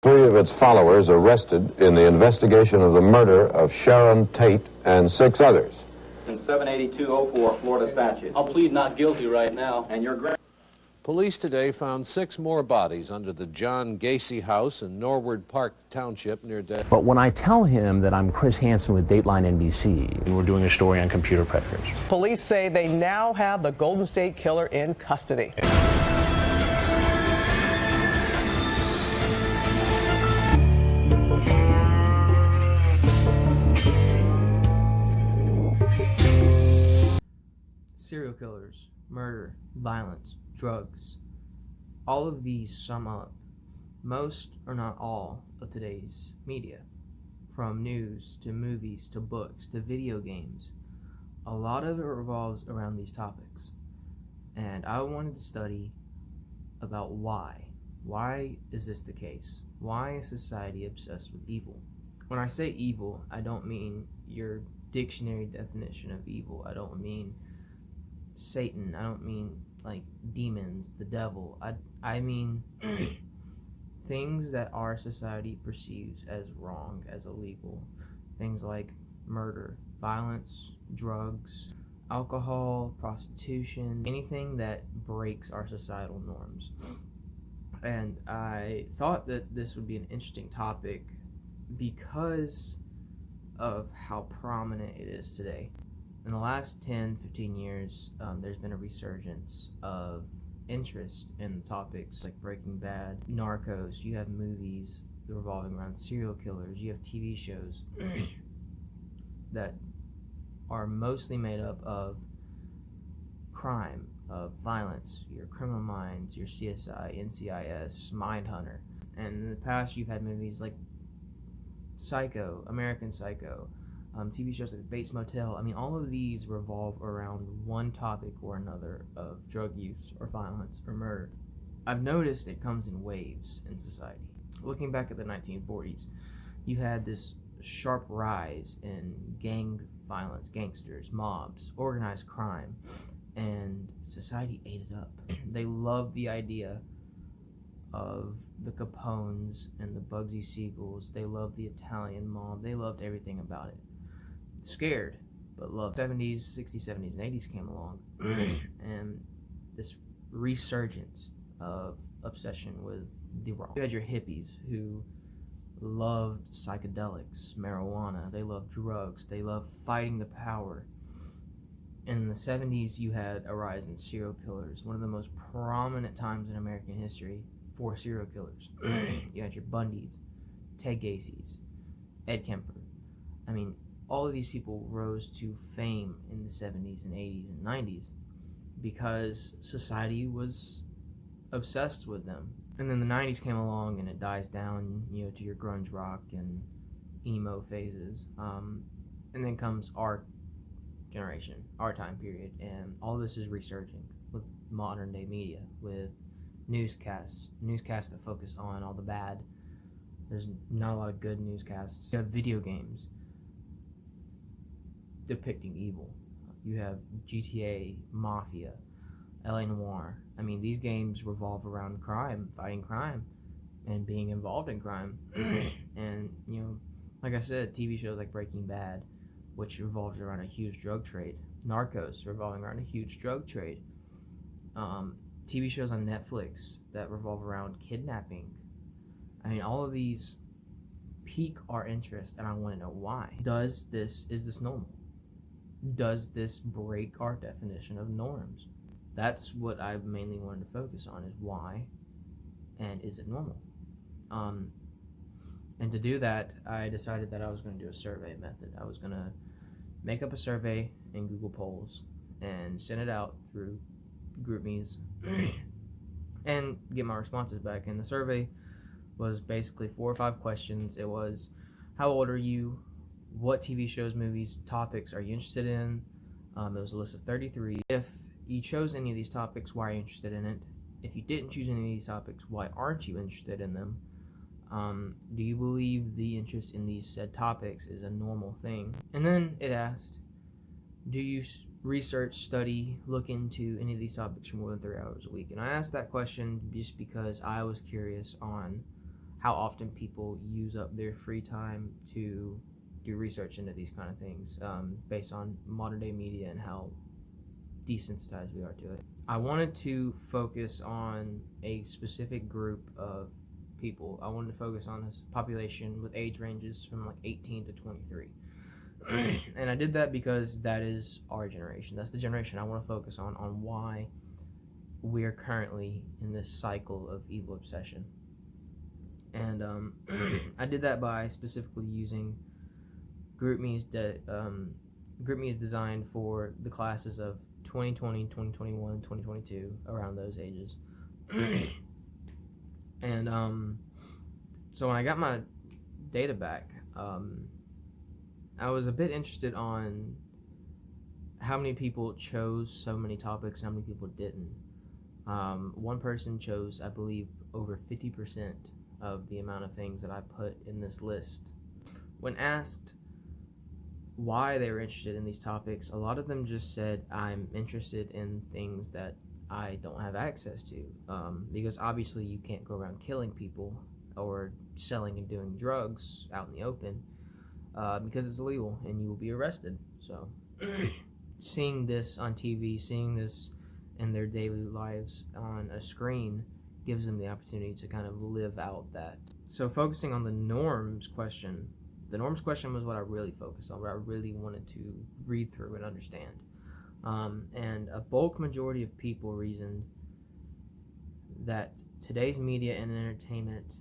Three of its followers arrested in the investigation of the murder of Sharon Tate and 6 others. 78204 Florida statute. I'll plead not guilty right now. And your Police today found 6 more bodies under the John Gacy house in Norwood Park Township near Denver. But when I tell him that I'm Chris Hansen with Dateline NBC, we're doing a story on computer predators. Police say they now have the Golden State Killer in custody. Serial killers, murder, violence, drugs. All of these sum up most or not all of today's media. From news to movies to books to video games. A lot of it revolves around these topics. And I wanted to study about why. Why is this the case? Why is society obsessed with evil? When I say evil, I don't mean your dictionary definition of evil. I don't mean Satan. I don't mean like demons, the devil. I mean things that our society perceives as wrong, as illegal. Things like murder, violence, drugs, alcohol, prostitution, anything that breaks our societal norms. And I thought that this would be an interesting topic because of how prominent it is today. In the last 10, 15 years, there's been a resurgence of interest in topics like Breaking Bad, Narcos. You have movies revolving around serial killers. You have TV shows that are mostly made up of crime, of violence, your Criminal Minds, your CSI, NCIS, Mindhunter. And in the past, you've had movies like Psycho, American Psycho, TV shows like Bates Motel. I mean, all of these revolve around one topic or another of drug use or violence or murder. I've noticed it comes in waves in society. Looking back at the 1940s, you had this sharp rise in gang violence, gangsters, mobs, organized crime, and society ate it up. They loved the idea of the Capones and the Bugsy Siegels. They loved the Italian mob. They loved everything about it. Scared, but loved. 70s, 60s, 70s, and 80s came along, and this resurgence of obsession with the wrong. You had your hippies who loved psychedelics, marijuana. They loved drugs. They loved fighting the power. In the 70s, you had a rise in serial killers, one of the most prominent times in American history for serial killers. You had your Bundys, Ted Gacy's, Ed Kemper. I mean, all of these people rose to fame in the 70s and 80s and 90s because society was obsessed with them. And then the 90s came along and it dies down, to your grunge rock and emo phases. And then comes our generation, our time period, and all this is resurging with modern day media, with newscasts that focus on all the bad. There's not a lot of good newscasts. You have video games depicting evil. You have GTA, Mafia, LA Noire. I mean, these games revolve around crime, fighting crime, and being involved in crime. And, like I said, TV shows like Breaking Bad, which revolves around a huge drug trade. Narcos, revolving around a huge drug trade. TV shows on Netflix that revolve around kidnapping. I mean, all of these pique our interest, and I want to know why. Is this normal? Does this break our definition of norms? That's what I mainly wanted to focus on, is why, and is it normal? And to do that, I decided that I was going to do a survey method. I was going to make up a survey in Google Polls and send it out through GroupMe's and get my responses back. And the survey was basically 4 or 5 questions. It was, how old are you? What TV shows, movies, topics are you interested in? It was a list of 33. If you chose any of these topics, why are you interested in it? If you didn't choose any of these topics, why aren't you interested in them? Do you believe the interest in these said topics is a normal thing? And then it asked, do you research, study, look into any of these topics for more than 3 hours a week? And I asked that question just because I was curious on how often people use up their free time to do research into these kind of things, based on modern day media and how desensitized we are to it. I wanted to focus on a specific group of people. I wanted to focus on this population with age ranges from like 18 to 23. And I did that because that is our generation. That's the generation I want to focus on why we're currently in this cycle of evil obsession. And I did that by specifically using GroupMe's designed for the classes of 2020, 2021, 2022, around those ages. And so when I got my data back, I was a bit interested on how many people chose so many topics and how many people didn't. One person chose, I believe, over 50% of the amount of things that I put in this list. When asked why they were interested in these topics, a lot of them just said, I'm interested in things that I don't have access to, because obviously you can't go around killing people or selling and doing drugs out in the open, because it's illegal and you will be arrested. So seeing this on TV, seeing this in their daily lives on a screen, gives them the opportunity to kind of live out that. So focusing on the norms question, the norms question was what I really focused on, what I really wanted to read through and understand. And a bulk majority of people reasoned that today's media and entertainment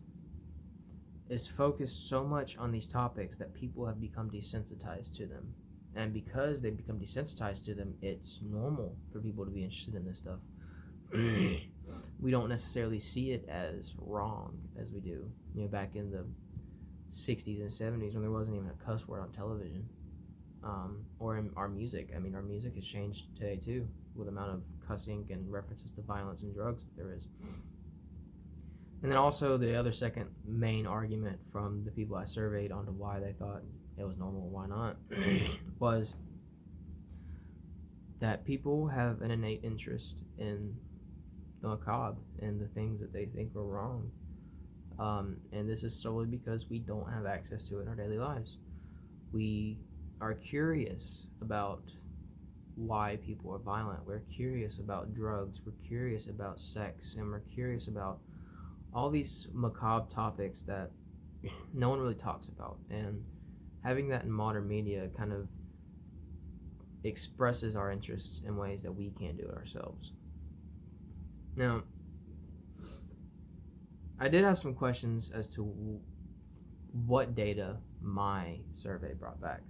is focused so much on these topics that people have become desensitized to them. And because they become desensitized to them, it's normal for people to be interested in this stuff. We don't necessarily see it as wrong as we do, back in the 60s and 70s when there wasn't even a cuss word on television, or in our music. I mean, our music has changed today too, with the amount of cussing and references to violence and drugs that there is. And then also the other second main argument from the people I surveyed onto why they thought it was normal and why not was that people have an innate interest in the macabre and the things that they think are wrong. And this is solely because we don't have access to it in our daily lives. We are curious about why people are violent. We're curious about drugs. We're curious about sex. And we're curious about all these macabre topics that no one really talks about. And having that in modern media kind of expresses our interests in ways that we can't do it ourselves. Now, I did have some questions as to what data my survey brought back.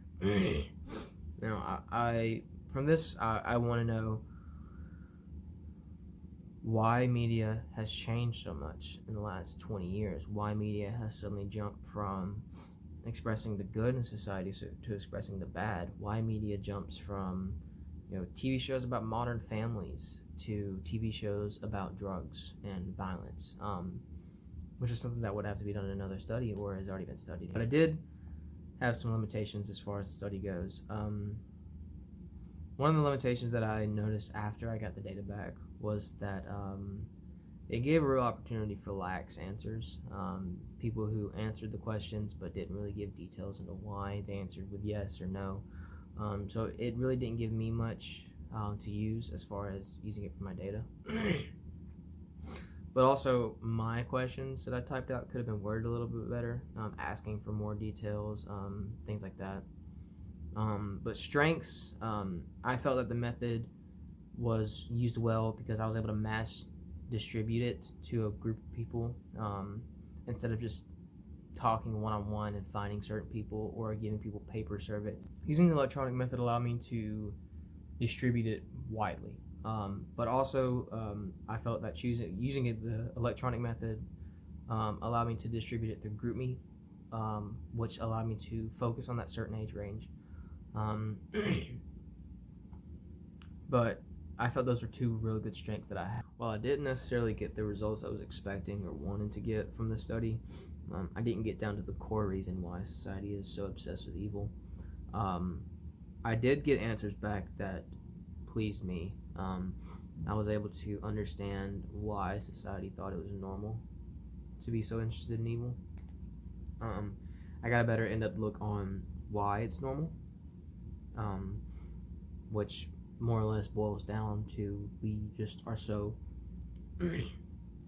Now, I want to know why media has changed so much in the last 20 years. Why media has suddenly jumped from expressing the good in society to expressing the bad. Why media jumps from TV shows about modern families to TV shows about drugs and violence, which is something that would have to be done in another study or has already been studied. But I did have some limitations as far as the study goes. One of the limitations that I noticed after I got the data back was that it gave a real opportunity for lax answers. People who answered the questions but didn't really give details into why they answered with yes or no. So it really didn't give me much to use as far as using it for my data. But also my questions that I typed out could have been worded a little bit better, asking for more details, things like that. But strengths, I felt that the method was used well because I was able to mass distribute it to a group of people, instead of just talking one-on-one and finding certain people or giving people paper survey. Using the electronic method allowed me to distribute it widely. But also, I felt that using the electronic method allowed me to distribute it through GroupMe, which allowed me to focus on that certain age range. But I felt those were two really good strengths that I had. While I didn't necessarily get the results I was expecting or wanting to get from the study, I didn't get down to the core reason why society is so obsessed with evil. I did get answers back that pleased me. I was able to understand why society thought it was normal. to be so interested in evil. I got a better in-depth look on why it's normal, which more or less boils down to we just are so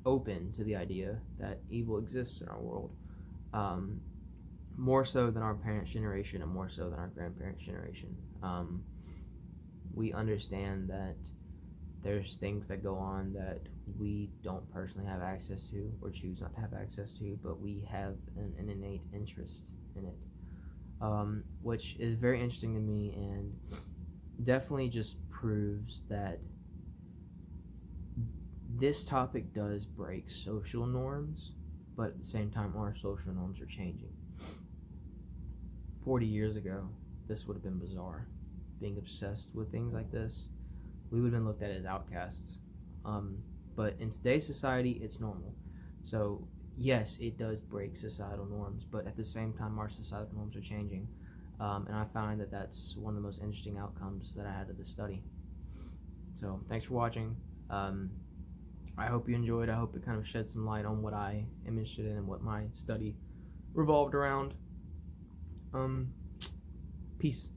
open to the idea that evil exists in our world, more so than our parents' generation and more so than our grandparents' generation. We understand that there's things that go on that we don't personally have access to or choose not to have access to, but we have an innate interest in it, which is very interesting to me and definitely just proves that this topic does break social norms, but at the same time our social norms are changing. 40 years ago, this would have been bizarre. Being obsessed with things like this, we would have been looked at as outcasts. But in today's society, it's normal. So yes, it does break societal norms, but at the same time, our societal norms are changing. And I find that that's one of the most interesting outcomes that I had of this study. So thanks for watching. I hope you enjoyed. I hope it kind of shed some light on what I am interested in and what my study revolved around. Peace.